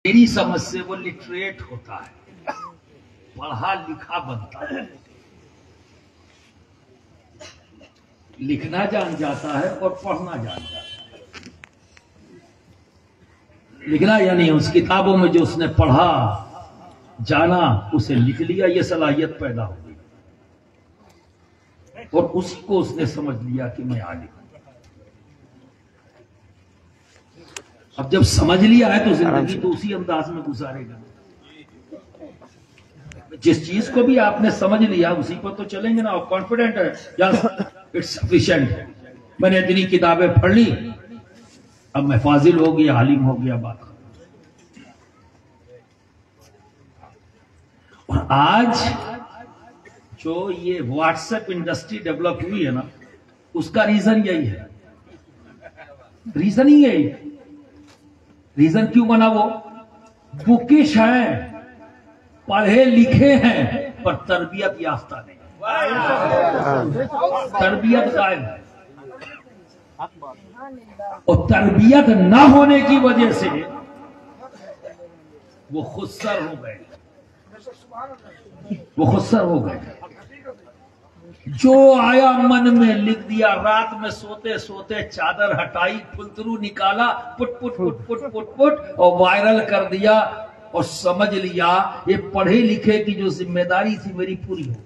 میری سمجھ سے وہ لٹریٹ ہوتا ہے، پڑھا لکھا بنتا ہے، لکھنا جان جاتا ہے اور پڑھنا جان جاتا ہے۔ لکھنا یعنی اس کتابوں میں جو اس نے پڑھا جانا اسے لکھ لیا، یہ صلاحیت پیدا ہو گئی اور اسی کو اس نے سمجھ لیا کہ میں عالم ہوں۔ اب جب سمجھ لیا ہے تو زندگی تو اسی انداز میں گزارے گا۔ جس چیز کو بھی آپ نے سمجھ لیا اسی پر تو چلیں گے نا، اور کانفیڈنٹ ہے یس اٹس سفیشینٹ، میں نے اتنی کتابیں پڑھ لی اب میں فاضل ہو گیا، عالم ہو گیا، بات۔ اور آج جو یہ واٹس ایپ انڈسٹری ڈیولپ ہوئی ہے نا، اس کا ریزن یہی ہے، ریزن ہی یہی ہے۔ ریزن کیوں بنا؟ وہ بکش ہیں، پڑھے لکھے ہیں پر تربیت یافتہ نہیں، تربیت غائب ہے، اور تربیت نہ ہونے کی وجہ سے وہ خود سر ہو گئے، وہ خود سر ہو گئے۔ جو آیا من میں لکھ دیا، رات میں سوتے سوتے چادر ہٹائی، پھلترو نکالا، پٹ پٹ پٹ پٹ پٹ پٹ اور وائرل کر دیا، اور سمجھ لیا یہ پڑھے لکھے کی جو ذمہ داری تھی میری پوری ہو گئی۔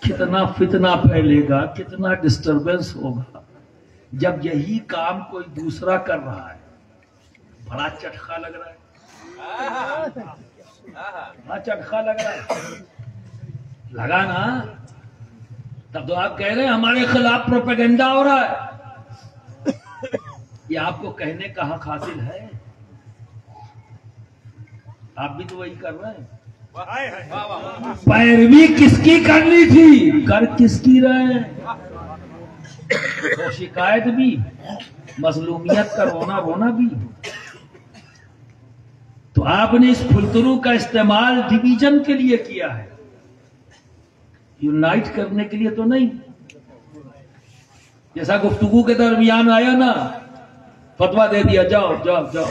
کتنا فتنہ پھیلے گا، کتنا ڈسٹربنس ہوگا جب یہی کام کوئی دوسرا کر رہا ہے۔ بڑا چٹخا لگ رہا ہے، بڑا چٹخا لگ رہا ہے، لگا نا؟ تب تو آپ کہہ رہے ہیں ہمارے خلاف پروپیگنڈا ہو رہا ہے۔ یہ آپ کو کہنے کا حق حاصل ہے، آپ بھی تو وہی کر رہے ہیں۔ پیروی کس کی کرنی تھی، کر کس کی رہے ہیں؟ تو شکایت بھی، مظلومیت کا رونا رونا بھی۔ تو آپ نے اس پھلترو کا استعمال ڈویژن کے لیے کیا ہے، یونائٹ کرنے کے لیے تو نہیں۔ جیسا گفتگو کے درمیان آیا نا، فتویٰ دے دیا جاؤ جاؤ جاؤ۔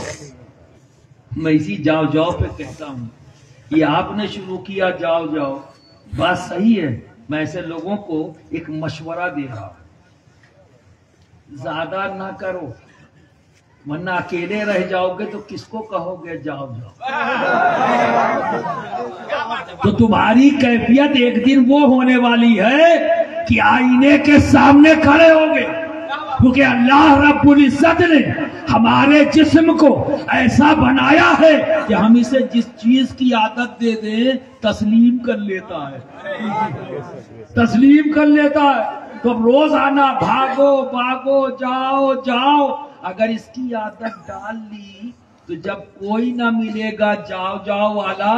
میں اسی جاؤ جاؤ پہ کہتا ہوں، یہ آپ نے شروع کیا جاؤ جاؤ، بات صحیح ہے، میں ایسے لوگوں کو ایک مشورہ دے رہا ہوں، زیادہ نہ کرو ورنہ اکیلے رہ جاؤ گے تو کس کو کہو گے جاؤ جاؤ؟ تو تمہاری کیفیت ایک دن وہ ہونے والی ہے کہ آئینے کے سامنے کھڑے ہوگے، کیونکہ اللہ رب العزت نے ہمارے جسم کو ایسا بنایا ہے کہ ہم اسے جس چیز کی عادت دے دیں تسلیم کر لیتا ہے، تسلیم کر لیتا ہے۔ تو اب روزانہ بھاگو بھاگو جاؤ جاؤ، اگر اس کی عادت ڈال لی تو جب کوئی نہ ملے گا جاؤ جاؤ والا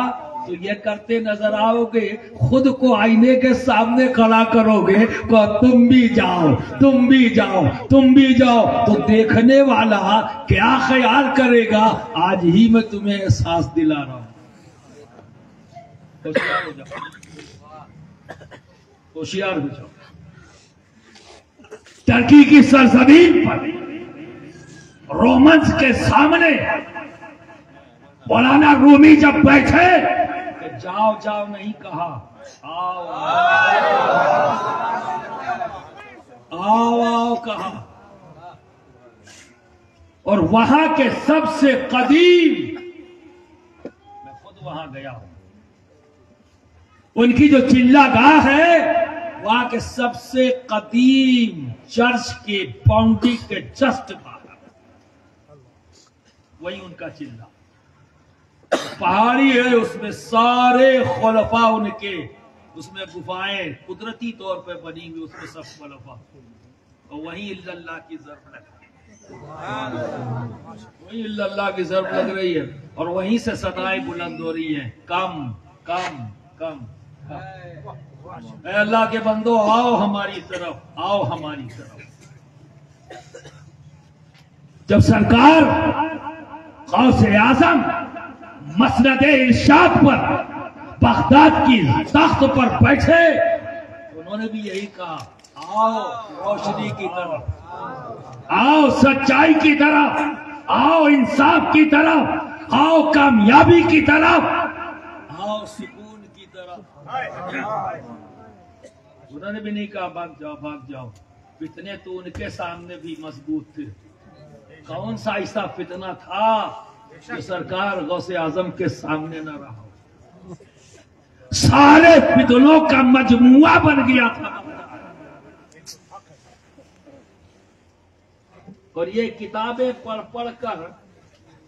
تو یہ کرتے نظر آؤ گے، خود کو آئینے کے سامنے کھڑا کرو گے کہ تم بھی جاؤ تم بھی جاؤ تم بھی جاؤ، تو دیکھنے والا کیا خیال کرے گا؟ آج ہی میں تمہیں احساس دلا رہا ہوں، ہوشیار ہو جاؤ، ہوشیار ہو جاؤ۔ ترکی کی سرزمین پر رومنز کے سامنے مولانا رومی جب بیٹھے کہ جاؤ جاؤ نہیں کہا، آؤ آؤ آؤ کہا، اور وہاں کے سب سے قدیم، میں خود وہاں گیا ہوں، ان کی جو چلہ گاہ ہے وہاں کے سب سے قدیم چرچ کے باؤنڈری کے جسٹ باہر، وہی ان کا چلہ، پہاڑی ہے، اس میں سارے خلفاء ان کے، اس میں گفائیں قدرتی طور پہ بنی ہوئی، اس میں سب خلفاء، اور وہیں اللہ کی ضرب لگ رہی ہے، وہیں اللہ کی ضرب لگ رہی ہے، اور وہیں سے صدائیں بلند ہو رہی ہیں، کم کم کم کم، اے اللہ کے بندو آؤ ہماری طرف، آؤ ہماری طرف۔ جب سرکار غوث اعظم مسند ارشاد پر بغداد کی تخت پر بیٹھے انہوں نے بھی یہی کہا، آؤ روشنی کی طرف، آؤ سچائی کی طرف، آؤ انصاف کی طرف، آؤ کامیابی کی طرف، آؤ سکون کی طرف۔ انہوں نے بھی نہیں کہا بھاگ جاؤ بھاگ جاؤ، فتنے تو ان کے سامنے بھی مضبوط تھے۔ کون سا ایسا فتنہ تھا جو سرکار غوث اعظم کے سامنے نہ رہا؟ سارے فتنوں کا مجموعہ بن گیا تھا۔ اور یہ کتابیں پڑھ پڑھ کر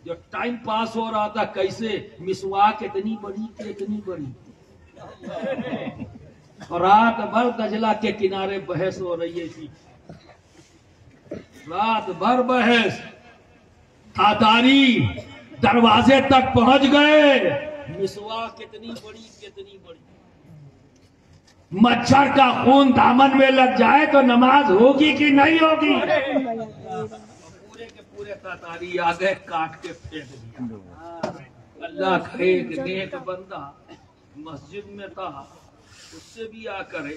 جو ٹائم پاس ہو رہا تھا، کیسے مسواک اتنی بڑی کہ اتنی بڑی، اور رات بھر دجلہ کے کنارے بحث ہو رہی تھی، رات بھر بحث۔ تاتاری دروازے تک پہنچ گئے، مسواک کتنی بڑی کتنی بڑی، مچھر کا خون دامن میں لگ جائے تو نماز ہوگی کہ نہیں ہوگی؟ پورے کے پورے تاتاری آ گئے، کاٹ کے پھینک دیا۔ اللہ کا ایک نیک بندہ مسجد میں تھا، اس سے بھی آ کرے،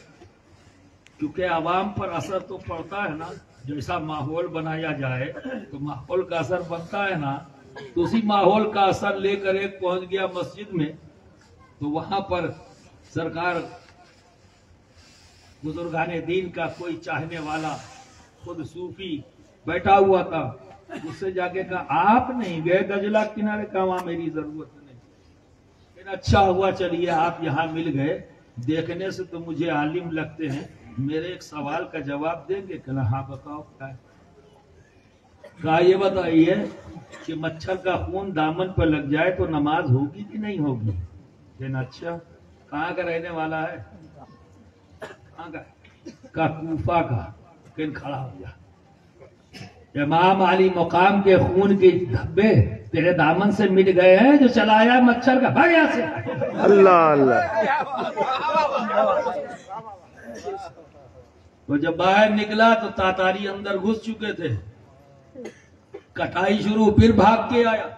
کیونکہ عوام پر اثر تو پڑتا ہے نا، جیسا ماحول بنایا جائے تو ماحول کا اثر بنتا ہے نا، تو اسی ماحول کا اثر لے کر ایک پہنچ گیا مسجد میں، تو وہاں پر سرکار بزرگان دین کا کوئی چاہنے والا خود صوفی بیٹھا ہوا تھا، اس سے جا کے کہا آپ نہیں گئے دجلہ کنارے؟ کہا وہاں میری ضرورت نہیں، لیکن اچھا ہوا چلیے آپ یہاں مل گئے، دیکھنے سے تو مجھے عالم لگتے ہیں، میرے ایک سوال کا جواب دیں گے؟ کہا ہاں بتاؤ کیا ہے؟ کہا یہ بتائیے کہ مچھر کا خون دامن پر لگ جائے تو نماز ہوگی کہ نہیں ہوگی؟ لیکن اچھا کہاں کا رہنے والا ہے؟ کہاں کا؟ کہا کوفہ کا۔ لیکن کھڑا ہو گیا، امام علی مقام کے خون کے دھبے تیرے دامن سے مٹ گئے ہیں جو چلایا مچھر کا، بھاگ یہاں سے۔ اللہ اللہ۔ تو جب باہر نکلا تو تاتاری اندر گھس چکے تھے، کٹائی شروع، پھر بھاگ کے آیا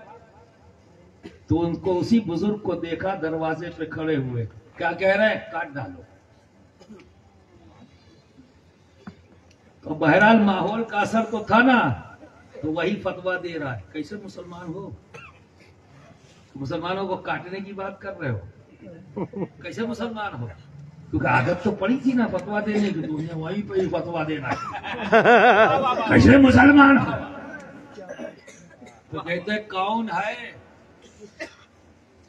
تو ان کو اسی بزرگ کو دیکھا دروازے پہ کھڑے ہوئے، کیا کہہ رہے ہیں؟ کاٹ ڈالو۔ تو بہرحال ماحول کا اثر تو تھا نا، تو وہی فتویٰ دے رہا ہے۔ کیسے مسلمان ہو؟ مسلمانوں کو کاٹنے کی بات کر رہے ہو؟ کیسے مسلمان ہو؟ کیونکہ عادت تو پڑی تھی نا فتویٰ دینے کی، تم نے وہیں پہ ہی فتویٰ دینا ہے۔ کیسے مسلمان ہو؟ تو کہتے ہیں کون ہے؟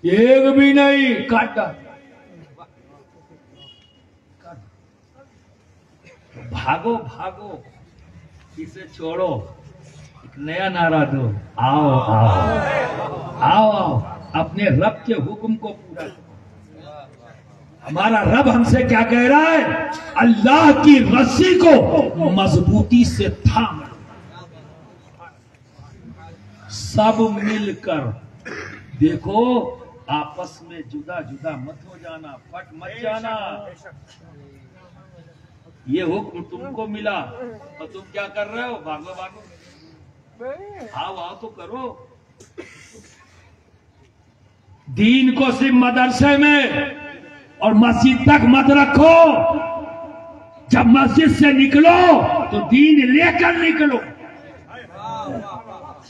ایک بھی نہیں، کاٹا۔ بھاگو بھاگو، اسے چھوڑو، ایک نیا نعرہ دو، آؤ آؤ آؤ آؤ، اپنے رب کے حکم کو پورا کرو۔ ہمارا رب ہم سے کیا کہہ رہا ہے؟ اللہ کی رسی کو مضبوطی سے تھام لو، سب مل کر دیکھو، آپس میں جدا جدا مت ہو جانا، پٹ مت جانا۔ یہ حکم تم کو ملا اور تم کیا کر رہے ہو؟ بھاگو بھاگو، آؤ آؤ تو کرو۔ دین کو صرف مدرسے میں اور مسجد تک مت رکھو، جب مسجد سے نکلو تو دین لے کر نکلو۔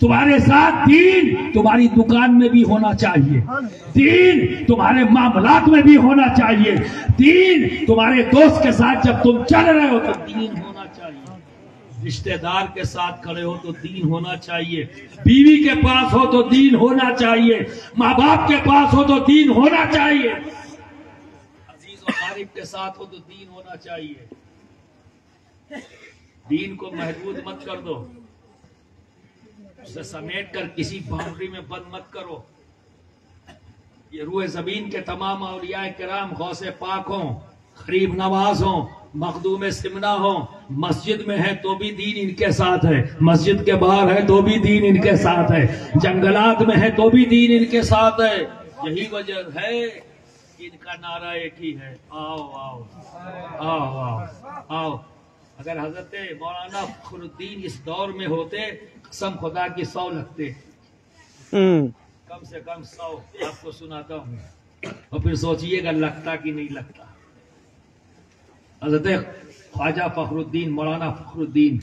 تمہارے ساتھ دین تمہاری دکان میں بھی ہونا چاہیے، دین تمہارے معاملات میں بھی ہونا چاہیے، دین تمہارے دوست کے ساتھ جب تم چل رہے ہو تو دین ہونا چاہیے، رشتہ دار کے ساتھ کھڑے ہو تو دین ہونا چاہیے، بیوی کے پاس ہو تو دین ہونا چاہیے، ماں باپ کے پاس ہو تو دین ہونا چاہیے، عزیز و قریب کے ساتھ ہو تو دین ہونا چاہیے۔ دین کو محدود مت کر دو، اسے سمیٹ کر کسی باؤنڈری میں بند مت کرو۔ یہ روح زمین کے تمام اولیاء کرام غوث پاک ہوں، غریب نواز ہوں، مخدوم سمنا ہوں، مسجد میں ہے تو بھی دین ان کے ساتھ ہے، مسجد کے باہر ہے تو بھی دین ان کے ساتھ ہے، جنگلات میں ہے تو بھی دین ان کے ساتھ ہے۔ یہی وجہ ہے کہ ان کا نعرہ ایک ہی ہے، آؤ آؤ آؤ آؤ آؤ۔ اگر حضرت مولانا فخر الدین اس دور میں ہوتے، قسم خدا کی 100 لگتے، کم سے کم 100 آپ کو سناتا ہوں، اور پھر سوچئے گا لگتا کہ نہیں لگتا۔ حضرت خواجہ فخر الدین، مولانا فخر الدین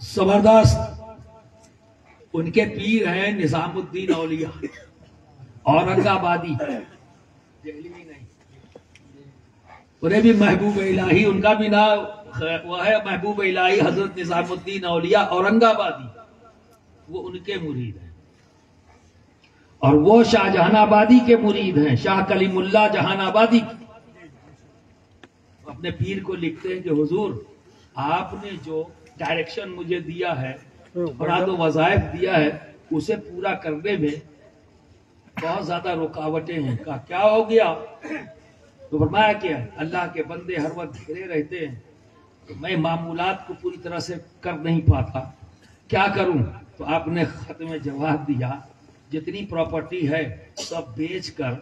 زبردست. ان کے پیر ہیں نظام الدین اولیاء اورنگ آبادی، دہلی میں نہیں. انہیں بھی محبوب الہی، ان کا بھی نام وہ ہے محبوب الہی حضرت نظام الدین اولیاء اورنگ آبادی، وہ ان کے مرید ہیں. اور وہ شاہ جہان آبادی کے مرید ہیں، شاہ کلیم اللہ جہان آبادی. اپنے پیر کو لکھتے ہیں کہ حضور آپ نے جو ڈائریکشن مجھے دیا ہے، مراد و وظائف دیا ہے، اسے پورا کرنے میں بہت زیادہ رکاوٹیں ہیں. کہا کیا ہو گیا؟ تو فرمایا کہ اللہ کے بندے ہر وقت گھرے رہتے ہیں، تو میں معمولات کو پوری طرح سے کر نہیں پاتا، کیا کروں؟ تو آپ نے خط میں جواب دیا جتنی پراپرٹی ہے سب بیچ کر،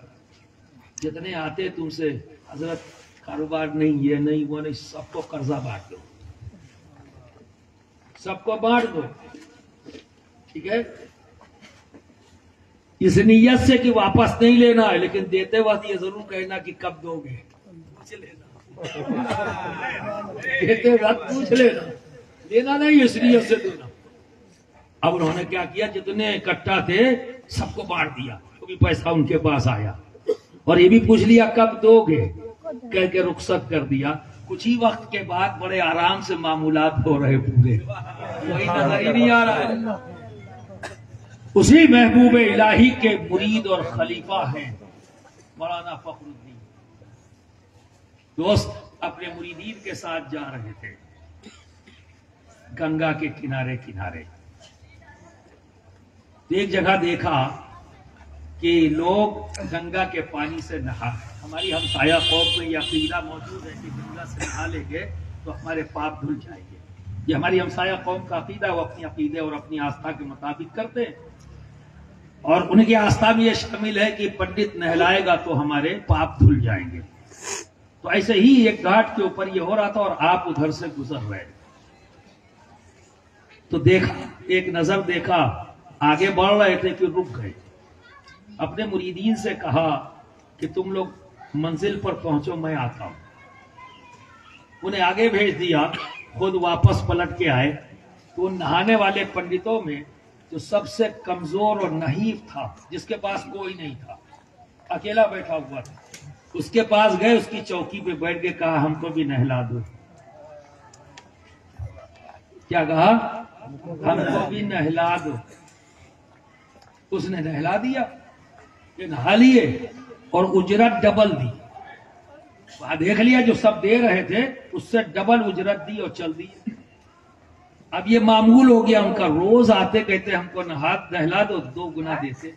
جتنے آتے تم سے حضرت کاروبار نہیں، یہ نہیں وہ نہیں، سب کو قرضہ بانٹ دو، سب کو بانٹ دو. ٹھیک ہے، اس نیت سے کہ واپس نہیں لینا ہے، لیکن دیتے وقت یہ ضرور کہنا کہ کب دو گے، پوچھ لینا. دیتے وقت پوچھ لینا، لینا نہیں اس نیت سے دینا. اب انہوں نے کیا کیا، جتنے اکٹھا تھے سب کو بانٹ دیا، تو بھی پیسہ ان کے پاس آیا، اور یہ بھی پوچھ لیا کب دو گے، کہہ کے رخصت کر دیا. کچھ ہی وقت کے بعد بڑے آرام سے معمولات ہو رہے پورے، کوئی نظر ہی نہیں آ رہا ہے. اسی محبوب الہی کے مرید اور خلیفہ ہیں مولانا فخر الدین. دوست اپنے مریدین کے ساتھ جا رہے تھے گنگا کے کنارے کنارے. ایک جگہ دیکھا کہ لوگ گنگا کے پانی سے نہا. ہماری ہمسایہ قوم میں یہ عقیدہ موجود ہے کہ گنگا سے نہا لیں گے تو ہمارے پاپ دھل جائیں گے. یہ ہماری ہمسایہ قوم کا عقیدہ، وہ اپنی عقیدے اور اپنی آستھا کے مطابق کرتے ہیں. اور ان کی آستھا میں یہ شامل ہے کہ پنڈت نہلائے گا تو ہمارے پاپ دھل جائیں گے. تو ایسے ہی ایک گھاٹ کے اوپر یہ ہو رہا تھا اور آپ ادھر سے گزر رہے. تو دیکھا، ایک نظر دیکھا، آگے بڑھ رہے تھے کہ رک گئے. اپنے مریدین سے کہا کہ تم لوگ منزل پر پہنچو، میں آتا ہوں. انہیں آگے بھیج دیا، خود واپس پلٹ کے آئے. تو ان نہانے والے پنڈتوں میں جو سب سے کمزور اور نحیف تھا، جس کے پاس کوئی نہیں تھا، اکیلا بیٹھا ہوا تھا، اس کے پاس گئے، اس کی چوکی پہ بیٹھ کے کہا ہم کو بھی نہلا دو. کیا کہا؟ ہم کو بھی نہلا دو. اس نے نہلا دیا، یہ نہا لیے اور اجرت ڈبل دی. وہاں دیکھ لیا جو سب دے رہے تھے اس سے ڈبل اجرت دی اور چل دی. اب یہ معمول ہو گیا ان کا، روز آتے کہتے ہم کو نہلا دو، 2 گنا دیتے.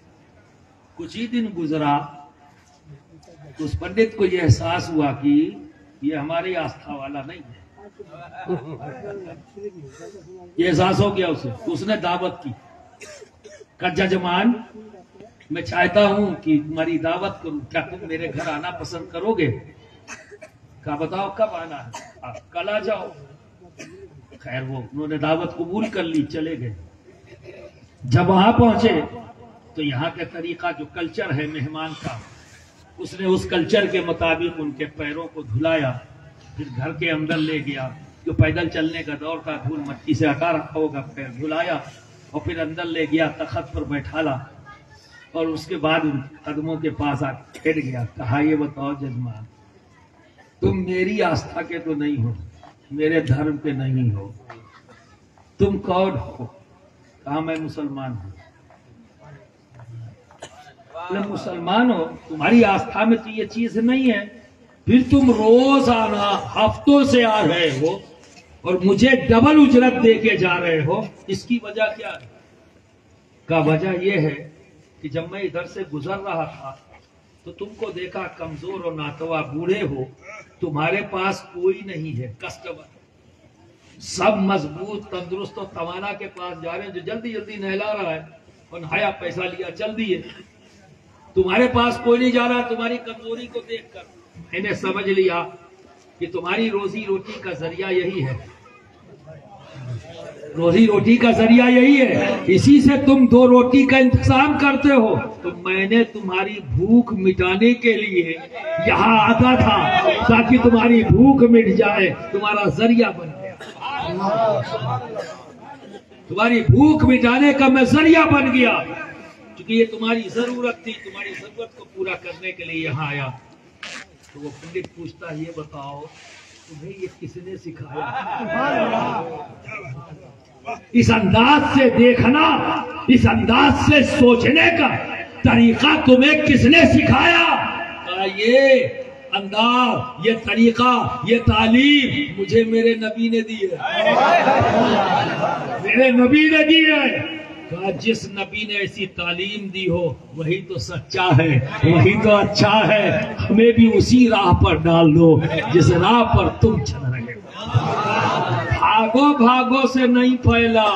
کچھ ہی دن گزرا، اس پنڈت کو یہ احساس ہوا کہ یہ ہماری آستھا والا نہیں ہے. یہ احساس ہو گیا اسے. اس نے دعوت کی، کہ ججمان میں چاہتا ہوں کہ تمہاری دعوت کروں، کیا تم میرے گھر آنا پسند کرو گے؟ کہا بتاؤ کب آنا ہے؟ آپ کل آ جاؤ. خیر وہ انہوں نے دعوت قبول کر لی، چلے گئے. جب وہاں پہنچے تو یہاں کا طریقہ جو کلچر ہے مہمان کا، اس نے اس کلچر کے مطابق ان کے پیروں کو دھلایا، پھر گھر کے اندر لے گیا. جو پیدل چلنے کا دور تھا، دھول مٹی سے ہٹا رکھا ہوگا، پیر دھلایا اور پھر اندر لے گیا، تخت پر بیٹھالا اور اس کے بعد ان قدموں کے پاس آ ٹھہر گیا. کہا یہ بتاؤ ججمان، تم میری آستھا کے تو نہیں ہو، میرے دھرم کے نہیں ہو، تم کون ہو؟ کہا میں مسلمان ہوں. مسلمان ہو، تمہاری آستھا میں تو یہ چیز نہیں ہے، پھر تم روز آنا ہفتوں سے آ رہے ہو اور مجھے ڈبل اجرت دے کے جا رہے ہو، اس کی وجہ کیا ہے؟ کا وجہ یہ ہے کہ جب میں ادھر سے گزر رہا تھا تو تم کو دیکھا کمزور اور ناتوا، بوڑھے ہو، تمہارے پاس کوئی نہیں ہے کسٹمر، سب مضبوط تندرست اور توانا کے پاس جا رہے ہیں جو جلدی جلدی نہلا رہا ہے اور نہایا، پیسہ لیا، چل دیے. تمہارے پاس کوئی نہیں جا رہا. تمہاری کمزوری کو دیکھ کر میں نے سمجھ لیا کہ تمہاری روزی روٹی کا ذریعہ یہی ہے، روزی روٹی کا ذریعہ یہی ہے، اسی سے تم 2 روٹی کا انتظام کرتے ہو. تو میں نے تمہاری بھوک مٹانے کے لیے یہاں آتا تھا تاکہ تمہاری بھوک مٹ جائے، تمہارا ذریعہ بن جائے. تمہاری بھوک مٹانے کا میں ذریعہ بن گیا، کیونکہ یہ تمہاری ضرورت تھی، تمہاری ضرورت کو پورا کرنے کے لیے یہاں آیا۔ تو وہ پنڈت پوچھتا یہ بتاؤ تمہیں یہ کس نے سکھایا؟ اس انداز سے دیکھنا، اس انداز سے سوچنے کا طریقہ تمہیں کس نے سکھایا؟ یہ انداز، یہ طریقہ، یہ تعلیم مجھے میرے نبی نے دی ہے، میرے نبی نے دی ہے۔ کہا جس نبی نے ایسی تعلیم دی ہو وہی تو سچا ہے، وہی تو اچھا ہے، ہمیں بھی اسی راہ پر ڈال دو جس راہ پر تم چل رہے ہو۔ بھاگو بھاگو سے نہیں پھیلا،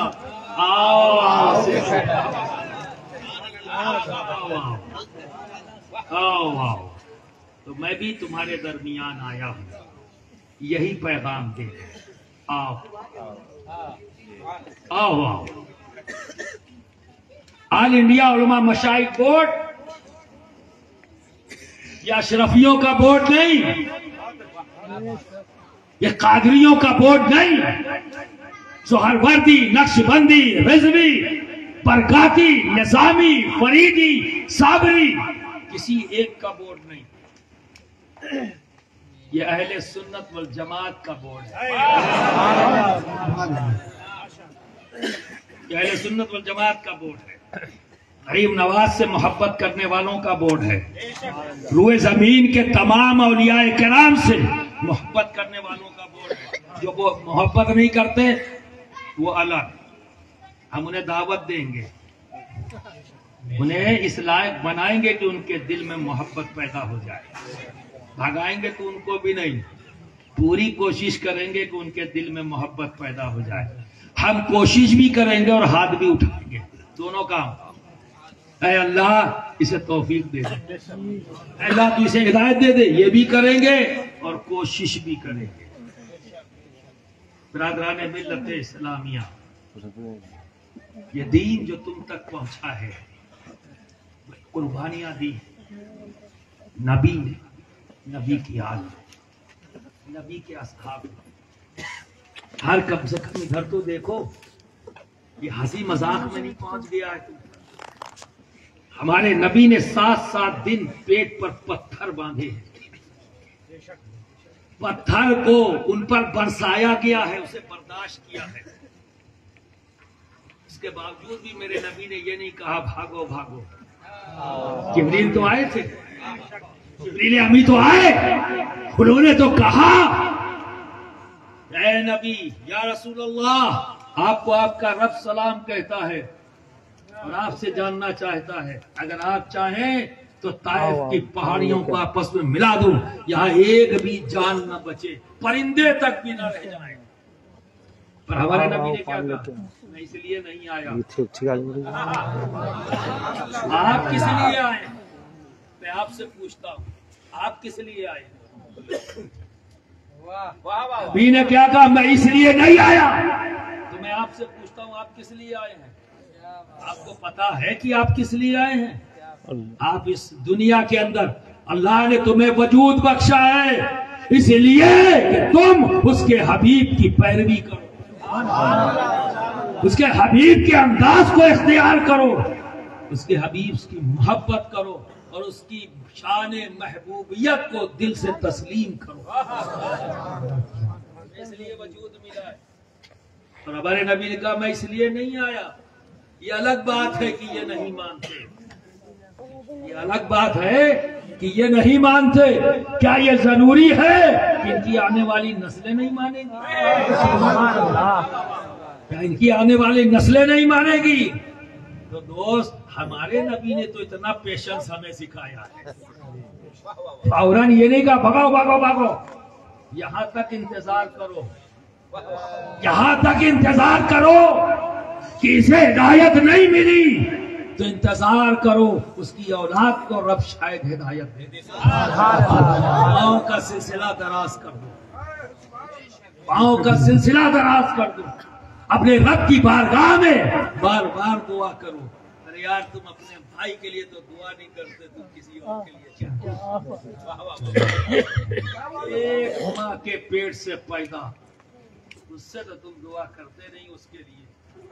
آؤ سے آؤ۔ تو میں بھی تمہارے درمیان آیا ہوں، یہی پیغام دے، آؤ آؤ آؤ۔ آل انڈیا علماء مشائخ بورڈ یہ اشرفیوں کا بورڈ نہیں، یہ قادریوں کا بورڈ نہیں، سہروردی، نقش بندی، رضوی، برکاتی، نظامی، فریدی، صابری، کسی ایک کا بورڈ نہیں، یہ اہل سنت والجماعت کا بورڈ ہے، یہ اہل سنت والجماعت کا بورڈ ہے، غریب نواز سے محبت کرنے والوں کا بورڈ ہے، روئے زمین کے تمام اولیاء کرام سے محبت کرنے والوں کا بورڈ ہے۔ جو وہ محبت نہیں کرتے وہ الگ، ہم انہیں دعوت دیں گے، انہیں اس لائق بنائیں گے کہ ان کے دل میں محبت پیدا ہو جائے، بھگائیں گے تو ان کو بھی نہیں، پوری کوشش کریں گے کہ ان کے دل میں محبت پیدا ہو جائے۔ ہم کوشش بھی کریں گے اور ہاتھ بھی اٹھائیں گے، دونوں کام۔ اے اللہ اسے توفیق دے دے، اے اللہ تو اسے ہدایت دے دے، یہ بھی کریں گے اور کوشش بھی کریں گے۔ برادران ملت اسلامیہ، یہ دین جو تم تک پہنچا ہے، قربانیاں دی نبی نے، نبی کی آل، نبی کے اصحاب، ہر کم سے کم ادھر تو دیکھو، یہ ہنسی مذاق میں نہیں پہنچ گیا ہے تم۔ ہمارے نبی نے 7 دن پیٹ پر پتھر باندھے ہیں، پتھر کو ان پر برسایا گیا ہے، اسے برداشت کیا ہے، اس کے باوجود بھی میرے نبی نے یہ نہیں کہا بھاگو بھاگو۔ جبریل تو آئے تھے، جبریل امی تو آئے، انہوں نے تو کہا اے نبی یا رسول اللہ، آپ کو آپ کا رب سلام کہتا ہے اور آپ سے جاننا چاہتا ہے، اگر آپ چاہیں تو طائف کی پہاڑیوں کو آپس میں ملا دوں، یہاں ایک بھی جان نہ بچے، پرندے تک بھی نہ رہ جائیں۔ پر ہمارے نبی نے کیا کہا؟ میں اس لیے نہیں آیا۔ آپ کس لیے آئے؟ میں آپ سے پوچھتا ہوں، آپ کس لیے آئے؟ نبی نے کیا کہا؟ میں اس لیے نہیں آیا۔ تو میں آپ سے پوچھتا ہوں، آپ کس لیے آئے ہیں؟ آپ کو پتا ہے کہ آپ کس لیے آئے ہیں؟ آپ اس دنیا کے اندر اللہ نے تمہیں وجود بخشا ہے اس لیے کہ تم اس کے حبیب کی پیروی کرو، اس کے حبیب کے انداز کو اختیار کرو، اس کے حبیب کی محبت کرو اور اس کی شان محبوبیت کو دل سے تسلیم کرو، اس لیے وجود ملا ہے۔ اور ہمارے نبی نے کہا میں اس لیے نہیں آیا۔ یہ الگ بات ہے کہ یہ نہیں مانتے، یہ الگ بات ہے کہ یہ نہیں مانتے۔ کیا یہ ضروری ہے کہ ان کی آنے والی نسلیں نہیں مانیں گی؟ کیا ان کی آنے والی نسلیں نہیں مانیں گی؟ تو دوست، ہمارے نبی نے تو اتنا پیشنس ہمیں سکھایا ہے، فوراً یہ نہیں کہا بھگاؤ بھاگو بھاگو، یہاں تک انتظار کرو، یہاں تک انتظار کرو کہ اسے ہدایت نہیں ملی تو انتظار کرو، اس کی اولاد کو رب شاید ہدایت دے دے۔ پاؤں کا سلسلہ دراز کر دو، پاؤں کا سلسلہ دراز کر دو، اپنے رب کی بارگاہ میں بار بار دعا کرو۔ ارے یار تم اپنے بھائی کے لیے تو دعا نہیں کرتے، تم کسی اور کے لیے کیا؟ ایک ماں کے پیٹ سے پیدا، اس سے تو تم دعا کرتے نہیں اس کے لیے،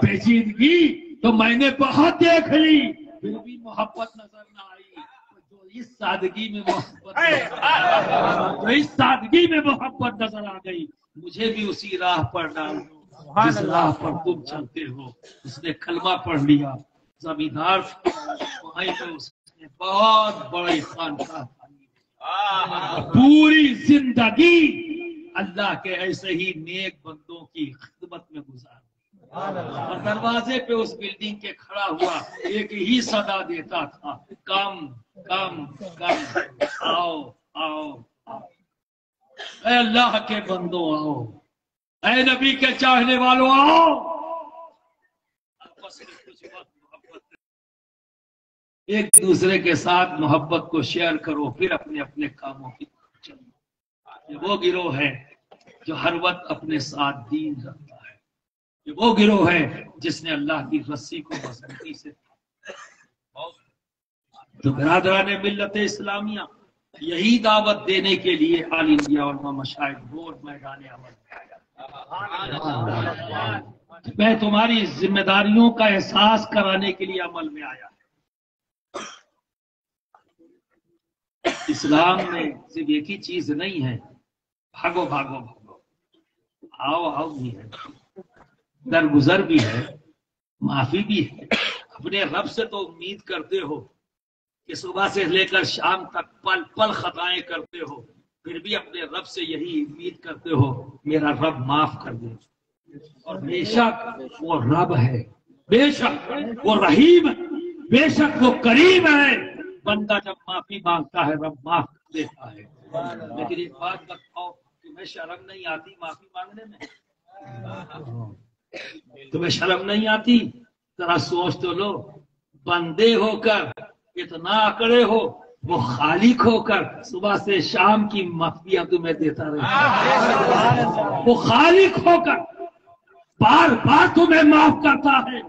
پیچیدگی تو میں نے بہت دیکھ لی، پھر بھی محبت نظر نہ آئی۔ جو اس سادگی میں محبت نظر آ گئی، مجھے بھی اسی راہ پر ڈال دو جس راہ پر تم چلتے ہو۔ اس نے کلمہ پڑھ لیا، زمیندار وہیں پہ اس نے بہت بڑی خانقاہ بنی، پوری زندگی اللہ کے ایسے ہی نیک بندوں کی خدمت میں گزار، اور دروازے پہ اس بلڈنگ کے کھڑا ہوا، ایک ہی صدا دیتا تھا، کم کم کم، آؤ آؤ آؤ، اے اللہ کے بندوں آؤ، اے نبی کے چاہنے والوں آؤ، آپس میں کچھ وقت محبت، ایک دوسرے کے ساتھ محبت کو شیئر کرو، پھر اپنے اپنے کاموں کی طرف چلو۔ یہ وہ گروہ ہے جو ہر وقت اپنے ساتھ دین رکھتا ہے، یہ وہ گروہ ہے جس نے اللہ کی رسی کو مضبوطی سے، تو برادران ملت اسلامیہ، یہی دعوت دینے کے لیے آل انڈیا علماء مشاہد بورڈ میدان عمل میں آیا۔ میں تمہاری ذمہ داریوں کا احساس کرانے کے لیے عمل میں آیا۔ اسلام میں صرف ایک ہی چیز نہیں ہے، بھاگو بھاگو بھاگو، آؤ آؤ بھی ہے، درگزر بھی ہے، معافی بھی ہے۔ اپنے رب سے تو امید کرتے ہو کہ صبح سے لے کر شام تک پل پل خطائیں کرتے ہو، پھر بھی اپنے رب سے یہی امید کرتے ہو میرا رب معاف کر دے، اور بے شک وہ رب ہے، بے شک وہ رحیم ہے، بے شک وہ کریم ہے۔ بندہ جب معافی مانگتا ہے رب معاف کر دیتا ہے۔ لیکن ایک بات بتاؤ، تمہیں شرم نہیں آتی معافی مانگنے میں؟ تمہیں شرم نہیں آتی؟ ذرا سوچ تو لو، بندے ہو کر اتنا اکڑے ہو، وہ خالق ہو کر صبح سے شام کی معافیاں تمہیں دیتا رہے، وہ خالق ہو کر بار بار تمہیں معاف کرتا ہے،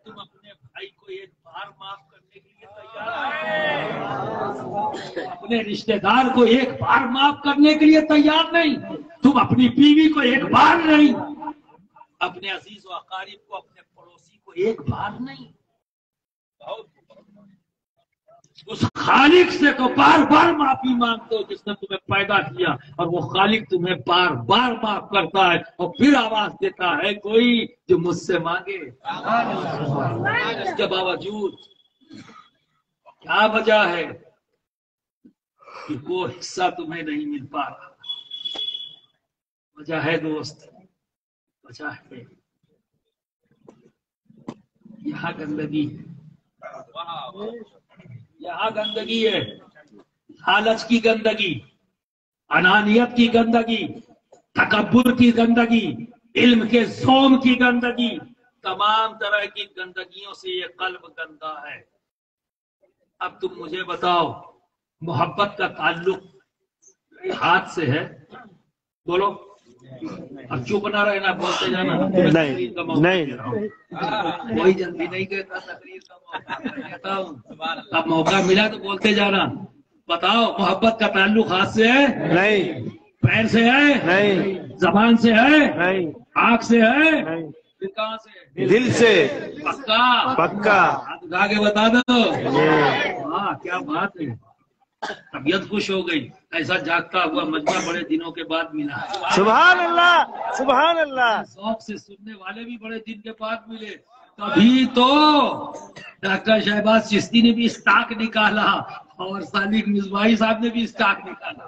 تم اپنے بھائی کو ایک بار معاف کرنے کے لیے تیار نہیں، اپنے رشتہ دار کو ایک بار معاف کرنے کے لیے تیار نہیں، تم اپنی بیوی کو ایک بار نہیں، اپنے عزیز و اقارب کو، اپنے پڑوسی کو ایک بار نہیں، اس خالق سے تو بار بار معافی مانگتے ہو جس نے تمہیں پیدا کیا، اور وہ خالق تمہیں بار بار معاف کرتا ہے، اور پھر آواز دیتا ہے کوئی جو مجھ سے مانگے۔ اس کے باوجود کیا وجہ ہے کہ وہ حصہ تمہیں نہیں مل پا رہا؟ وجہ ہے دوست، وجہ ہے یہاں گندگی ہے، یہاں گندگی ہے، لالچ کی گندگی، انانیت کی گندگی، تکبر کی گندگی، علم کے زوم کی گندگی، تمام طرح کی گندگیوں سے یہ قلب گندا ہے۔ اب تم مجھے بتاؤ، محبت کا تعلق ہاتھ سے ہے؟ بولو، اب چپ نہ رہنا، بولتے جانا، نہیں کوئی جلدی نہیں کہتا، تقریر کا موقع دیتا ہوں، اب موقع ملا تو بولتے جانا۔ بتاؤ، محبت کا تعلق ہاتھ سے ہے؟ نہیں پیر سے ہے؟ نہیں زبان سے ہے؟ نہیں آنکھ سے ہے؟ نہیں، پھر کہاں سے؟ دل سے پکا؟ پکا۔ ہاتھ اٹھا کے بتا دو۔ ہاں، کیا بات ہے، طبیعت خوش ہو گئی، ایسا جاگتا ہوا مجمع بڑے دنوں کے بعد ملا۔ سبحان اللہ سبحان اللہ۔ ذوق سے سننے والے بھی بڑے دن کے بعد ملے، تبھی تو ڈاکٹر شہباز چشتی نے بھی اسٹاک نکالا، اور صادق مصباحی صاحب نے بھی اسٹاک نکالا۔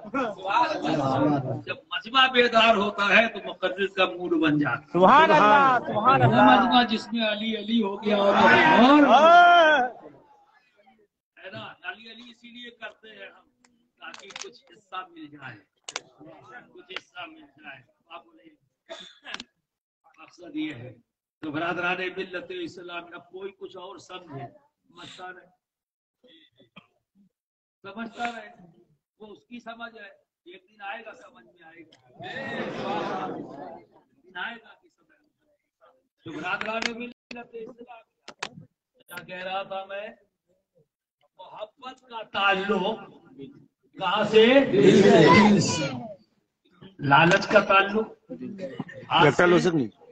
جب مجمع بیدار ہوتا ہے تو مقرر کا موڈ بن جاتا ہے۔ سبحان اللہ سبحان وہ اللہ۔ مجمع جس میں علی علی ہو گیا، اور ہے نا، علی علی اسی لیے کرتے ہیں ہم، تاکہ کچھ حصہ مل جائے، کچھ حصہ مل جائے۔ مقصد یہ ہے تو برادران ملت اسلام، اب کوئی کچھ اور سمجھے، سمجھتا رہے، وہ اس کی سمجھ ہے، ایک دن آئے گا سمجھ میں آئے گا، دن آئے گا کہ سمجھ میں۔ تو برادران ملت اسلام، کیا کہہ رہا تھا میں؟ محبت کا تعلق کہاں سے؟ دل سے۔ لالچ کا تعلق ہاتھ سے؟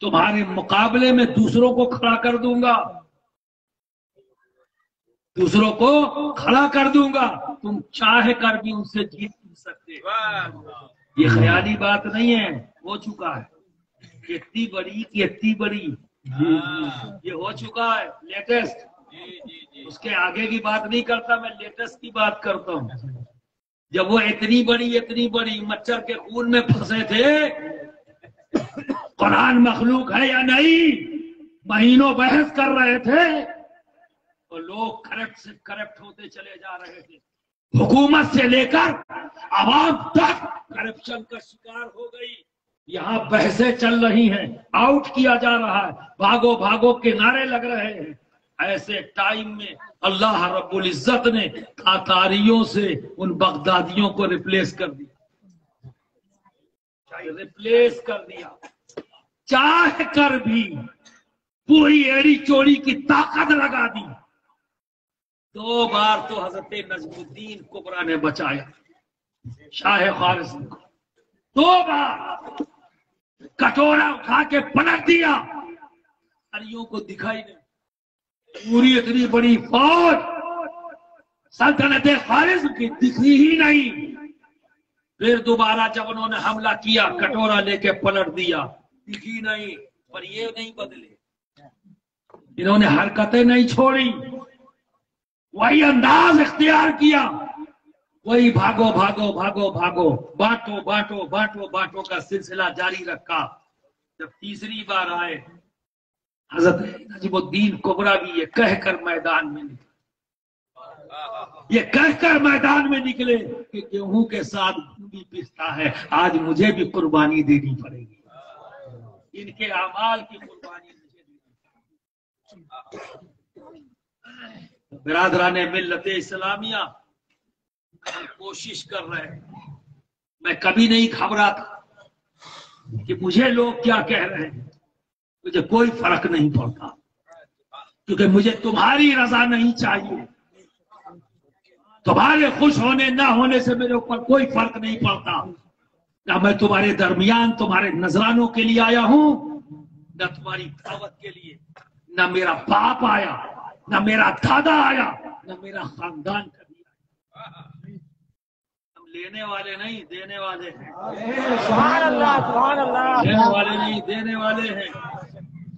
تمہارے مقابلے میں دوسروں کو کھڑا کر دوں گا، دوسروں کو کھڑا کر دوں گا، تم چاہ کر بھی ان سے جیت نہیں سکتے۔ یہ خیالی بات نہیں ہے، ہو چکا ہے، اتنی بڑی کہ اتنی بڑی، یہ ہو چکا ہے لیٹسٹ۔ اس کے آگے کی بات نہیں کرتا میں، لیٹسٹ کی بات کرتا ہوں۔ جب وہ اتنی بڑی مچھر کے خون میں پھنسے تھے، قرآن مخلوق ہے یا نہیں، مہینوں بحث کر رہے تھے، تو لوگ کرپٹ سے کرپٹ ہوتے چلے جا رہے تھے، حکومت سے لے کر عوام تک کرپشن کا شکار ہو گئی۔ یہاں بحثیں چل رہی ہیں، آؤٹ کیا جا رہا ہے، بھاگو بھاگو کے نعرے لگ رہے ہیں۔ ایسے ٹائم میں اللہ رب العزت نے قطاریوں سے ان بغدادیوں کو ریپلیس کر دیا، چاہ کر بھی پوری ایڑی چوڑی کی طاقت لگا دی۔ 2 بار تو حضرت نجم الدین کبرا نے بچایا شاہ خوارزم کو، 2 بار کٹورا اٹھا کے پلٹ دیا، اریوں کو دکھائی نہیں، پوری اتنی بڑی فوج سلطنت خوارزم کی دکھی ہی نہیں۔ پھر دوبارہ جب انہوں نے حملہ کیا، کٹورا لے کے پلٹ دیا، دکھی نہیں، پر یہ نہیں بدلے، انہوں نے حرکتیں نہیں چھوڑی، وہی انداز اختیار کیا، وہی بھاگو بھاگو بھاگو بھاگو، بانٹو بانٹو بانٹو بانٹو کا سلسلہ جاری رکھا۔ جب تیسری بار آئے حضرت نجم الدین کبرا بھی یہ کہہ کر میدان میں نکلے، یہ کہہ کر میدان میں نکلے کہ گیہوں کے ساتھ بھی پستا ہے، آج مجھے بھی قربانی دینی پڑے گی، ان کے اعمال کی قربانی مجھے دینی پڑے گی۔ برادران ملت اسلامیہ، ہم کوشش کر رہے ہیں، میں کبھی نہیں گھبرا تھا کہ مجھے لوگ کیا کہہ رہے ہیں، مجھے کوئی فرق نہیں پڑتا، کیونکہ مجھے تمہاری رضا نہیں چاہیے، تمہارے خوش ہونے نہ ہونے سے میرے اوپر کوئی فرق نہیں پڑتا، نہ میں تمہارے درمیان تمہارے نذرانوں کے لیے آیا ہوں، نہ تمہاری دعوت کے لیے، نہ میرا باپ آیا، نہ میرا دادا آیا، نہ میرا خاندان کبھی آیا۔ ہم لینے والے نہیں، دینے والے ہیں، سبحان اللہ سبحان اللہ، لینے والے نہیں، دینے والے ہیں۔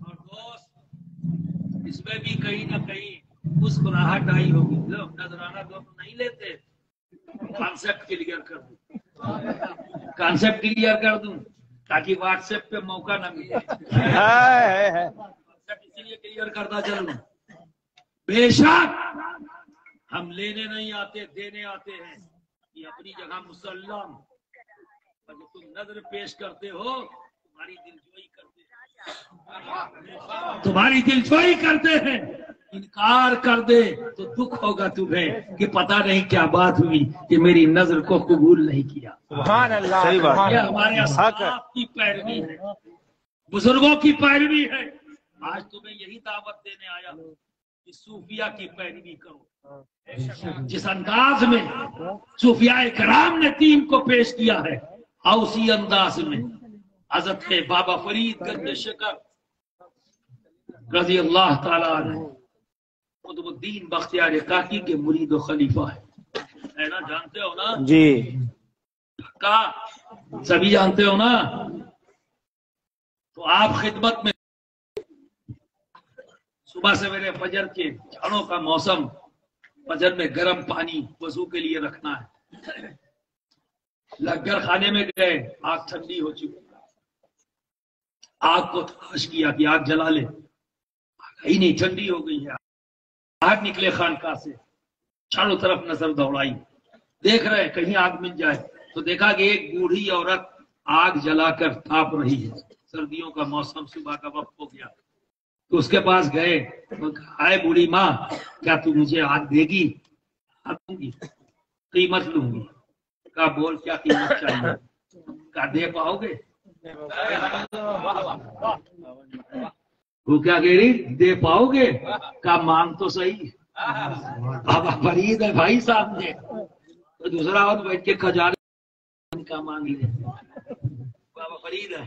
اور دوست، اس میں بھی کہیں نہ کہیں مسکراہٹ آئی ہوگی، لوگ نذرانہ دونوں نہیں لیتے، کانسیپٹ کلیئر کر دوں، کانسیپٹ کلیئر کر دوں تاکہ واٹس ایپ پہ موقع نہ ملے، کانسیپٹ اسی لیے کلیئر کرتا چلوں۔ بے شک ہم لینے نہیں آتے، دینے آتے ہیں، یہ اپنی جگہ مسلم، اور جب تم نظر پیش کرتے ہو تمہاری دلجوئی کرتے ہیں، تمہاری دلجوئی کرتے ہیں، انکار کر دے تو دکھ ہوگا تمہیں کہ پتہ نہیں کیا بات ہوئی کہ میری نظر کو قبول نہیں کیا۔ سبحان اللہ، صحیح بات، یہ ہمارے اسلاف کی پیروی ہے، بزرگوں کی پیروی ہے۔ آج تمہیں یہی دعوت دینے آیا ہوں کہ صوفیہ کی پیروی کرو، جس انداز میں صوفیاء کرام نے دین کو پیش کیا ہے، اسی انداز میں حضرت بابا فرید گنج شکر رضی اللہ تعالیٰ عنہ قطب الدین بختیار کاکی کے مرید و خلیفہ ہے نا، جانتے ہو نا جی، کا سبھی جانتے ہو نا۔ تو آپ خدمت میں صبح سویرے فجر کے جھاڑوں کا موسم، فجر میں گرم پانی وضو کے لیے رکھنا ہے، لنگر خانے میں گئے، آگ ٹھنڈی ہو چکی، آگ کو تلاش کیا کہ آگ جلا لے، آگ ہی نہیں، ٹھنڈی ہو گئی ہے۔ باہر نکلے خانقاہ سے، چاروں طرف نظر دوڑائی، دیکھ رہے کہیں آگ مل جائے، تو دیکھا کہ ایک بوڑھی عورت آگ جلا کر تاپ رہی ہے، سردیوں کا موسم، صبح کا وقت ہو گیا، تو اس کے پاس گئے، آئے بوڑھی ماں کیا تو مجھے آگ دے گی؟ آگ دوں گی، قیمت لوں گی۔ کہا بول کیا قیمت چاہیے؟ کہا دے پاؤ گے؟ وہ کیا کہہ رہی؟ دے پاؤ گے؟ کہا مانگ تو صحیح، بابا فرید ہے بھائی صاحب نے، تو دوسرا اور بیٹھ کے کھجارے کا مانگ لے، بابا فرید ہے،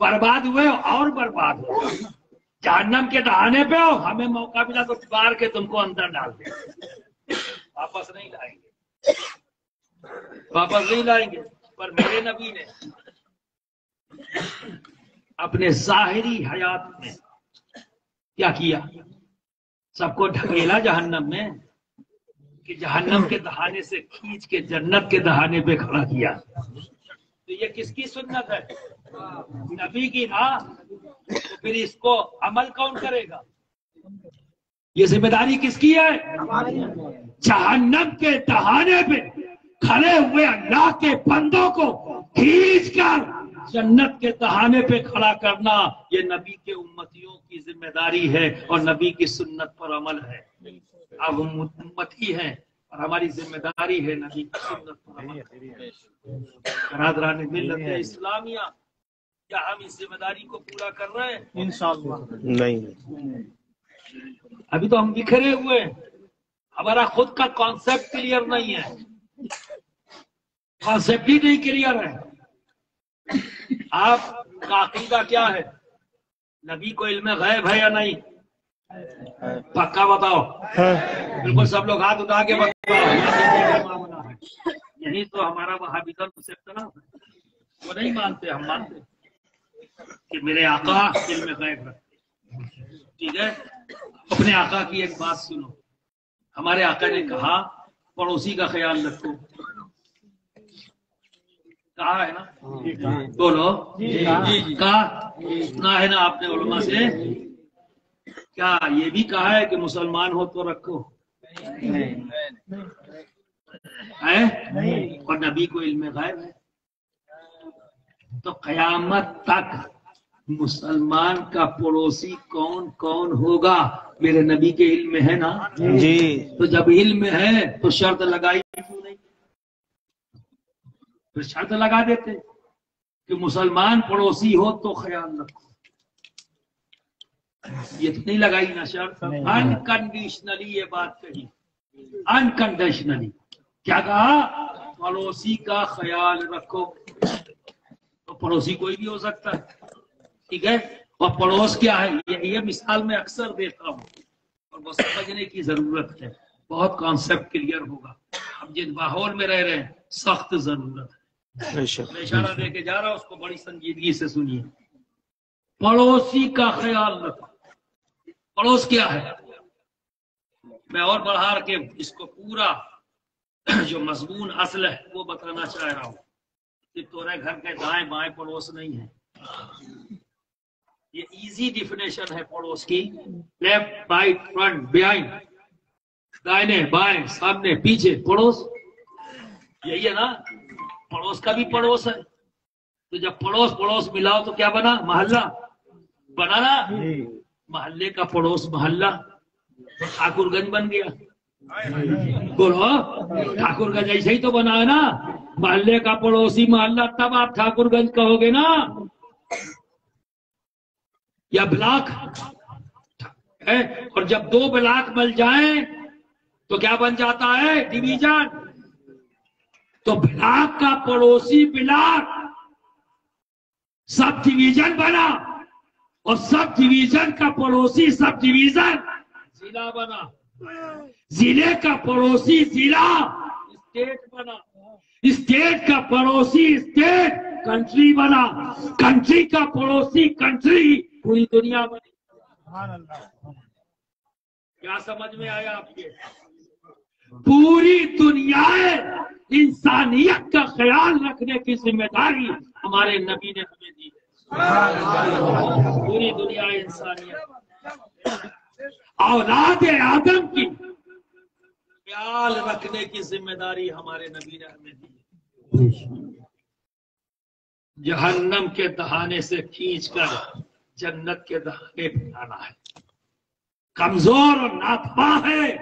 برباد ہوئے اور برباد ہو، جہنم کے دہانے پہ ہو، ہمیں موقع ملا تو مار کے تم کو اندر ڈال دیں، واپس نہیں لائیں گے، واپس نہیں لائیں گے۔ پر میرے نبی نے اپنے ظاہری حیات میں کیا کیا؟ سب کو ڈھکیلا جہنم میں، کہ جہنم کے دہانے سے کھینچ کے جنت کے دہانے پہ کھڑا کیا۔ تو یہ کس کی سنت ہے؟ نبی کی نا۔ تو پھر اس کو عمل کون کرے گا؟ یہ ذمہ داری کس کی ہے؟ جہنم کے دہانے پہ کھڑے ہوئے اللہ کے بندوں کو کھینچ کر جنت کے دہانے پہ کھڑا کرنا، یہ نبی کے امتیوں کی ذمہ داری ہے اور نبی کی سنت پر عمل ہے۔ اب ہم امتی ہیں اور ہماری ذمہ داری ہے نبی کی سنت پر عمل۔ برادران ملت اسلامیہ، کیا ہم اس ذمہ داری کو پورا کر رہے ہیں؟ انشاءاللہ نہیں، ابھی تو ہم بکھرے ہوئے ہیں، ہمارا خود کا کانسیپٹ کلیئر نہیں ہے، کانسیپٹ ہی نہیں کلیئر ہے۔ آپ کا عقیدہ کیا ہے؟ نبی کو علم غیب ہے یا نہیں؟ پکا بتاؤ، بالکل سب لوگ ہاتھ اٹھا کے بتاؤ۔ یہی تو ہمارا وہابی کانسیپٹ نا، وہ نہیں مانتے، ہم مانتے کہ میرے آقا علم غیب ہے۔ ٹھیک ہے، اپنے آقا کی ایک بات سنو، ہمارے آقا نے کہا پڑوسی کا خیال رکھو، کہا ہے نا؟ بولو، کہا سنا ہے نا آپ نے علماء سے؟ کیا یہ بھی کہا ہے کہ مسلمان ہو تو رکھو ہے؟ اور نبی کو علم غیب ہے، تو قیامت تک مسلمان کا پڑوسی کون کون ہوگا میرے نبی کے علم میں ہے نا؟ جی، تو جب علم ہے تو شرط لگائی کیوں نہیں؟ پھر شرط لگا دیتے کہ مسلمان پڑوسی ہو تو خیال رکھو، یہ تو نہیں لگائی نا شرط؟ انکنڈیشنلی یہ بات کہی، انکنڈیشنلی کیا کہا؟ پڑوسی کا خیال رکھو۔ تو پڑوسی کوئی بھی ہو سکتا ہے، ٹھیک ہے؟ اور پڑوس کیا ہے؟ یہ مثال میں اکثر دیتا ہوں اور وہ سمجھنے کی ضرورت ہے، بہت کانسیپٹ کلیئر ہوگا۔ ہم جن ماحول میں رہ رہے ہیں سخت ضرورت ہے، بے شک، میں اشارہ دے کے جا رہا ہوں، اس کو بڑی سنجیدگی سے سنیے۔ پڑوسی کا خیال رکھو۔ پڑوس کیا ہے؟ میں اور بڑھا کے اس کو پورا جو مضمون اصل ہے وہ بتانا چاہ رہا ہوں کہ تمہارے گھر کے دائیں بائیں پڑوس نہیں ہے، یہ ایزی ڈیفینیشن ہے پڑوس کی، لیفٹ رائٹ فرنٹ بیہائنڈ، دائیں بائیں سامنے پیچھے پڑوس، یہی ہے نا؟ پڑوس کا بھی پڑوس ہے، تو جب پڑوس پڑوس ملاؤ تو کیا بنا؟ محلہ بنا نا؟ محلے کا پڑوس محلہ، ٹھاکر گنج بن گیا۔ بولو، ٹھاکر گنج ایسے ہی تو بنا ہے نا، محلے کا پڑوسی محلہ، تب آپ ٹھاکر گنج کہو گے نا، یا بلاک ہے۔ اور جب دو بلاک مل جائیں تو کیا بن جاتا ہے؟ ڈویژن۔ تو بلاک کا پڑوسی بلاک سب ڈویژن بنا، اور سب ڈویژن کا پڑوسی سب ڈویژن ضلع بنا، ضلع کا پڑوسی ضلع اسٹیٹ بنا، اسٹیٹ کا پڑوسی اسٹیٹ کنٹری بنا، کنٹری کا پڑوسی کنٹری پوری دنیا بنی۔ کیا سمجھ میں آیا آپ کے؟ پوری دنیا انسانیت کا خیال رکھنے کی ذمہ داری ہمارے نبی نے ہمیں دی ہے۔ پوری دنیا انسانیت، اولاد آدم کی خیال رکھنے کی ذمہ داری ہمارے نبی نے ہمیں دی ہے۔ جہنم کے دہانے سے کھینچ کر جنت کے دہانے پہ لانا ہے۔ کمزور اور ناتواں ہے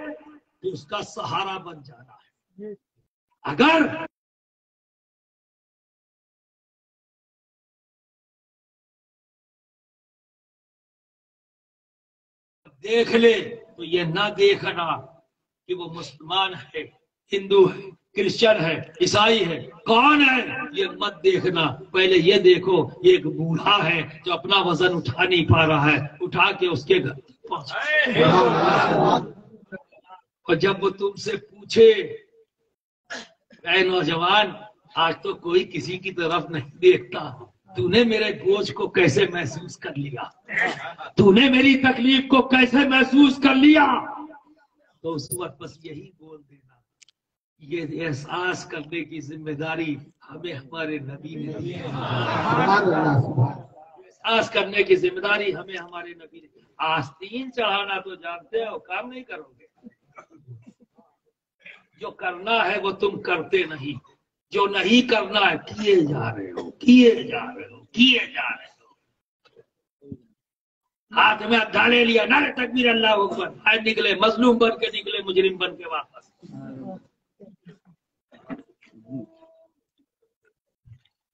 تو اس کا سہارا بن جانا ہے۔ اگر دیکھ لے تو یہ نہ دیکھنا کہ وہ مسلمان ہے، ہندو ہے، کرسچن ہے، عیسائی ہے، کون ہے یہ مت دیکھنا، پہلے یہ دیکھو یہ ایک بوڑھا ہے جو اپنا وزن اٹھا نہیں پا رہا ہے، اٹھا کے اس کے گھر پہنچا۔ اور جب وہ تم سے پوچھے اے نوجوان آج تو کوئی کسی کی طرف نہیں دیکھتا، تو نے میرے بوجھ کو کیسے محسوس کر لیا، تو نے میری تکلیف کو کیسے محسوس کر لیا، تو اس وقت بس یہی بول دینا، یہ احساس کرنے کی ذمہ داری ہمیں ہمارے نبی نے دی ہے، احساس کرنے کی ذمہ داری ہمیں ہمارے نبی نے۔ آستین چڑھانا تو جانتے ہو، کام نہیں کرو گے، جو کرنا ہے وہ تم کرتے نہیں، جو نہیں کرنا ہے کیے جا رہے ہو، کیے جا رہے ہو، کیے جا رہے ہو۔ ہاتھ میں ادھا لے لیا، نعرہ تکبیر اللہ اکبر، آئے نکلے مظلوم بن کے، نکلے مجرم بن کے واپس۔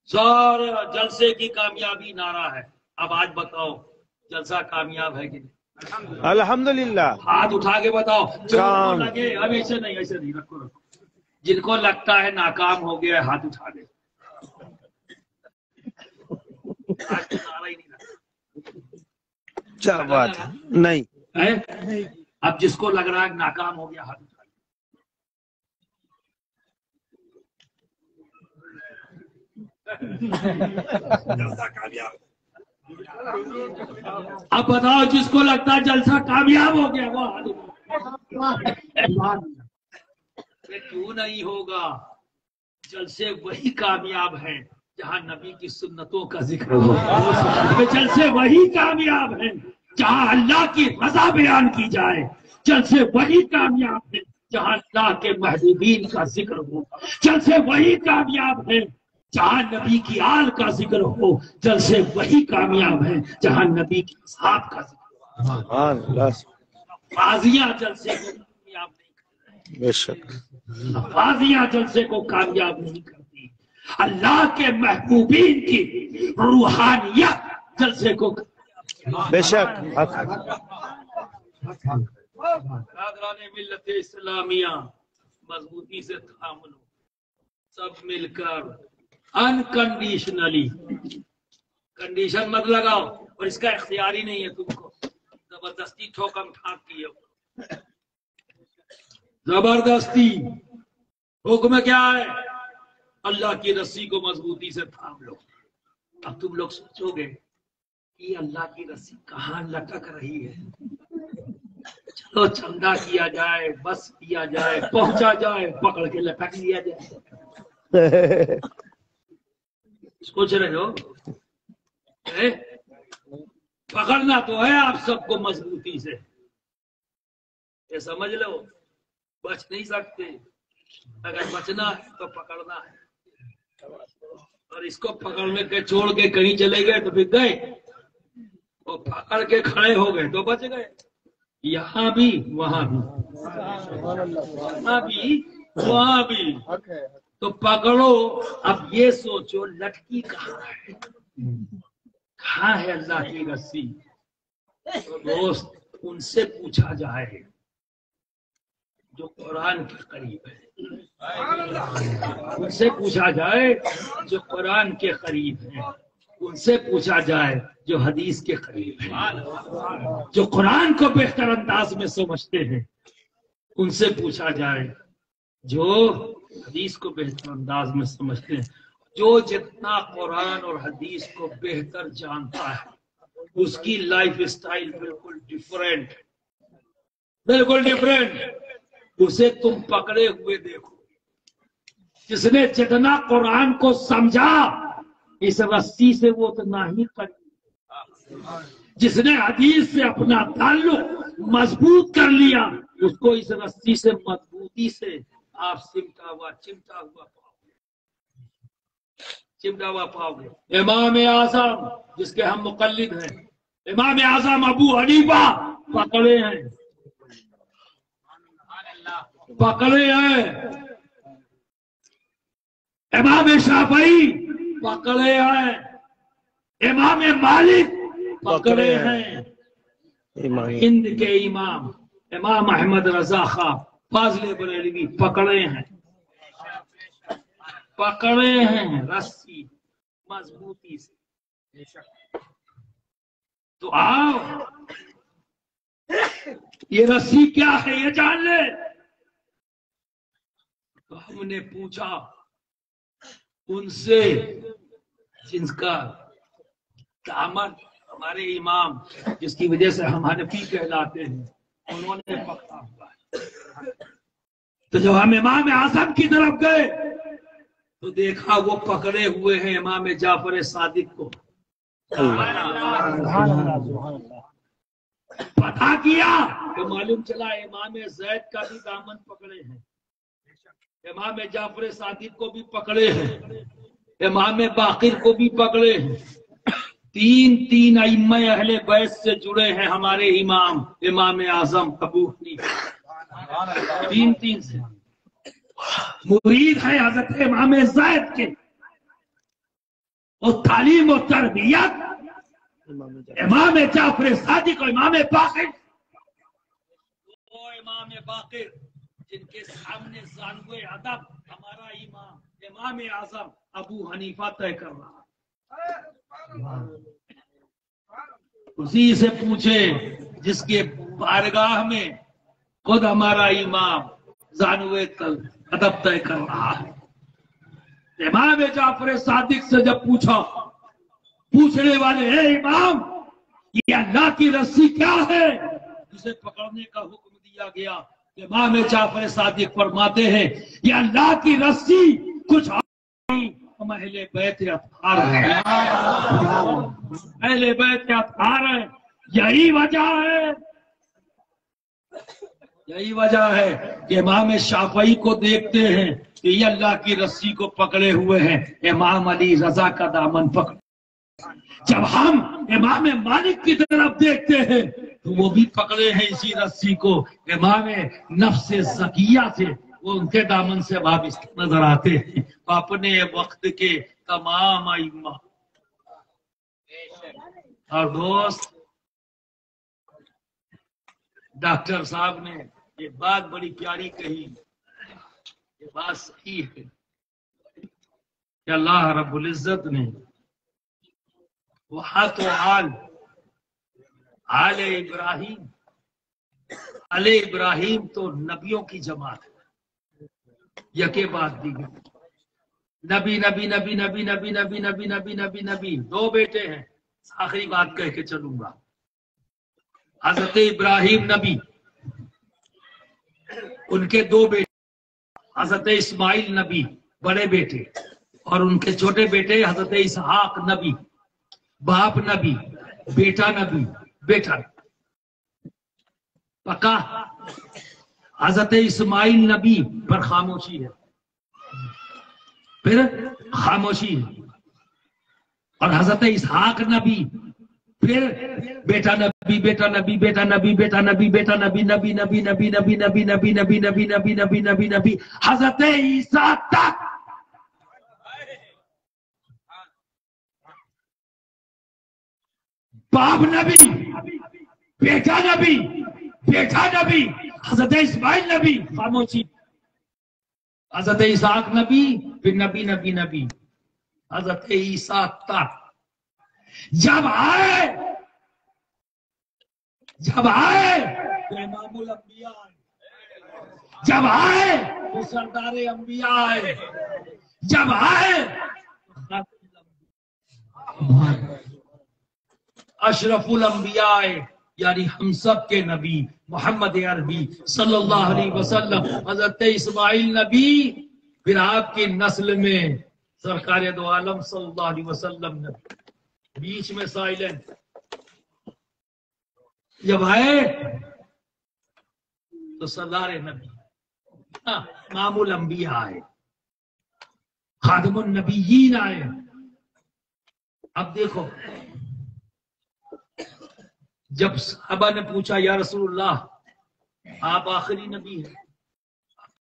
سارا جلسے کی کامیابی نعرہ ہے، اب آج بتاؤ جلسہ کامیاب ہے کہ نہیں؟ الحمدللہ۔ ہاتھ اٹھا کے بتاؤ، جن کو لگے اب ایسے نہیں، ایسے نہیں، رکھو رکھو، جن کو لگتا ہے ناکام ہو گیا ہاتھ اٹھا دے۔ آج تو نعرہ ہی نہیں رکھا، کیا بات ہے، نہیں ہے؟ اب جس کو لگ رہا ہے ناکام ہو گیا ہاتھ اٹھا دے۔ اب بتاؤ جس کو لگتا ہے جلسہ کامیاب ہو گیا وہ ہاتھ اٹھا دے۔ کیوں نہیں ہوگا؟ جلسے وہی کامیاب ہیں جہاں نبی کی سنتوں کا ذکر ہو، جلسے وہی کامیاب ہیں جہاں اللہ کی رضا بیان کی جائے، جلسے وہی کامیاب ہیں جہاں اللہ کے محبوبین کا ذکر ہو، جلسے وہی کامیاب ہیں جہاں نبی کی آل کا ذکر ہو، جلسے وہی کامیاب ہیں جہاں نبی کی اصحاب کا ذکر ہو۔ قاضیاں جلسے کو کامیاب نہیں کرتے، بے شک قاضیاں جلسے کو کامیاب نہیں کرتی، اللہ کے محبوبین کی روحانیت جلسے کو بے شک برادران ملت اسلامیہ مضبوطی سے تھام لو، سب مل کر انکنڈیشنلی، کنڈیشن مت لگاؤ، اور اس کا اختیاری نہیں ہے تم کو، زبردستی ٹھوکم ٹھاک کی ہے، زبردستی حکم کیا ہے؟ اللہ کی رسی کو مضبوطی سے تھام لو۔ اب تم لوگ سوچو گے کہ اللہ کی رسی کہاں لٹک رہی ہے، چلو چندہ کیا جائے، بس کیا جائے، پہنچا جائے، پکڑ کے لٹک لیا جائے۔ سوچ رہے ہو پکڑنا تو ہے آپ سب کو مضبوطی سے، یہ سمجھ لو، بچ نہیں سکتے، اگر بچنا ہے تو پکڑنا ہے، اور اس کو پکڑنے کے چھوڑ کے کہیں چلے گئے تو پھر گئے، وہ پکڑ کے کھڑے ہو گئے تو بچ گئے، یہاں بھی وہاں بھی، یہاں بھی وہاں بھی، تو پکڑو۔ اب یہ سوچو لٹکی کہاں ہے، کہاں ہے اللہ کی رسی؟ تو دوست ان سے پوچھا جائے جو قرآن کے قریب ہے، ان سے پوچھا جائے جو قرآن کے قریب ہے، ان سے پوچھا جائے جو حدیث کے قریب ہے، جو قرآن کو بہتر انداز میں سمجھتے ہیں، ان سے پوچھا جائے جو حدیث کو بہتر انداز میں سمجھتے ہیں۔ جو جتنا قرآن اور حدیث کو بہتر جانتا ہے اس کی لائف سٹائل بالکل ڈیفرنٹ، بالکل ڈیفرنٹ، اسے تم پکڑے ہوئے دیکھو۔ جس نے جتنا قرآن کو سمجھا اس رسی سے وہ اتنا ہی قریب، جس نے حدیث سے اپنا تعلق مضبوط کر لیا اس کو اس رسی سے مضبوطی سے آپ چمٹا ہوا پاؤ گے، چمٹا ہوا پاؤ گے۔ امام اعظم جس کے ہم مقلد ہیں، امام اعظم ابو حنیفہ پکڑے ہیں، پکڑے ہیں، امام شافعی پکڑے ہیں، امام مالک پکڑے ہیں، ہند کے امام امام احمد رضا خان فاضل بریلوی پکڑے ہیں، پکڑے ہیں رسی مضبوطی سے. تو آؤ یہ رسی کیا ہے یہ جان لے. تو ہم نے پوچھا ان سے جن کا دامن ہمارے امام جس کی وجہ سے ہم حنفی کہلاتے ہیں انہوں نے پکڑا ہوا ہے. تو جب ہم امام اعظم کی طرف گئے تو دیکھا وہ پکڑے ہوئے ہیں امام جعفر صادق کو. پتا کیا تو معلوم چلا امام زید کا بھی دامن پکڑے ہیں, امام جعفر صادق کو بھی پکڑے ہیں, امام باقر کو بھی پکڑے ہیں. تین ائمہ اہل بیت سے جڑے ہیں ہمارے امام اعظم ابو حنیفہ. تین سے مرید ہے حضرت امام زید کے. اور تعلیم و تربیت امام جعفر صادق اور امام باقر. وہ امام باقر جن کے سامنے زانوے ادب ہمارا امام اعظم ابو حنیفہ طے کر رہا. اسی سے پوچھے جس کے بارگاہ میں خود ہمارا امام زانوے ادب طے کر رہا ہے. امام جعفر صادق سے جب پوچھا پوچھنے والے اے امام یہ اللہ کی رسی کیا ہے جسے پکڑنے کا حکم دیا گیا. امام جعفر صادق فرماتے ہیں یہ اللہ کی رسی کچھ ہم اہل بیت اطہار ہیں, اہل بیت اطہار ہیں. یہی وجہ ہے کہ امام شافعی کو دیکھتے ہیں کہ یہ اللہ کی رسی کو پکڑے ہوئے ہیں, امام علی رضا کا دامن پکڑ. جب ہم امام مالک کی طرف دیکھتے ہیں تو وہ بھی پکڑے ہیں اسی رسی کو, امام نفس زکیہ سے وہ ان کے دامن سے وابستہ نظر آتے ہیں. اپنے وقت کے تمام ائمہ اور دوست ڈاکٹر صاحب نے یہ بات بڑی پیاری کہی, یہ بات صحیح ہے کہ اللہ رب العزت نے وحات و آل ابراہیم تو نبیوں کی جماعت ہے. یکے بعد دیگر نبی نبی نبی نبی نبی نبی نبی نبی نبی نبی دو بیٹے ہیں. آخری بات کہہ کے چلوں گا. حضرت ابراہیم نبی ان کے دو بیٹے حضرت اسماعیل نبی بڑے بیٹے اور ان کے چھوٹے بیٹے حضرت اسحاق نبی. باپ نبی بیٹا نبی بیٹا پکا. حضرت اسماعیل نبی پر خاموشی ہے, پھر خاموشی ہے. اور حضرت اسحاق نبی پھر بیٹا نبی بیٹا نبی بیٹا نبی بیٹا نبی بیٹا نبی نبی نبی نبی نبی نبی نبی نبی نبی نبی نبی نبی نبی حضرت عیسیٰ تک. باپ نبی بیٹا نبی بیٹا نبی حضرت اسماعیل نبی خاموشی. حضرت اسحاق نبی پھر نبی نبی نبی حضرت عیسیٰ تک. جب آئے تو امام الانبیاء آئے, جب آئے تو سردار انبیاء آئے, جب آئے اشرف الانبیاء آئے یعنی ہم سب کے نبی محمد عربی صلی اللہ علیہ وسلم. حضرت اسماعیل نبی پھر آپ کی نسل میں سرکار دو عالم صلی اللہ علیہ وسلم نبی, بیچ میں سائلنٹ. جب آئے تو سردار نبی امام الانبیاء آئے, خادم النبیین آئے. اب دیکھو جب صحابہ نے پوچھا یا رسول اللہ آپ آخری نبی ہیں,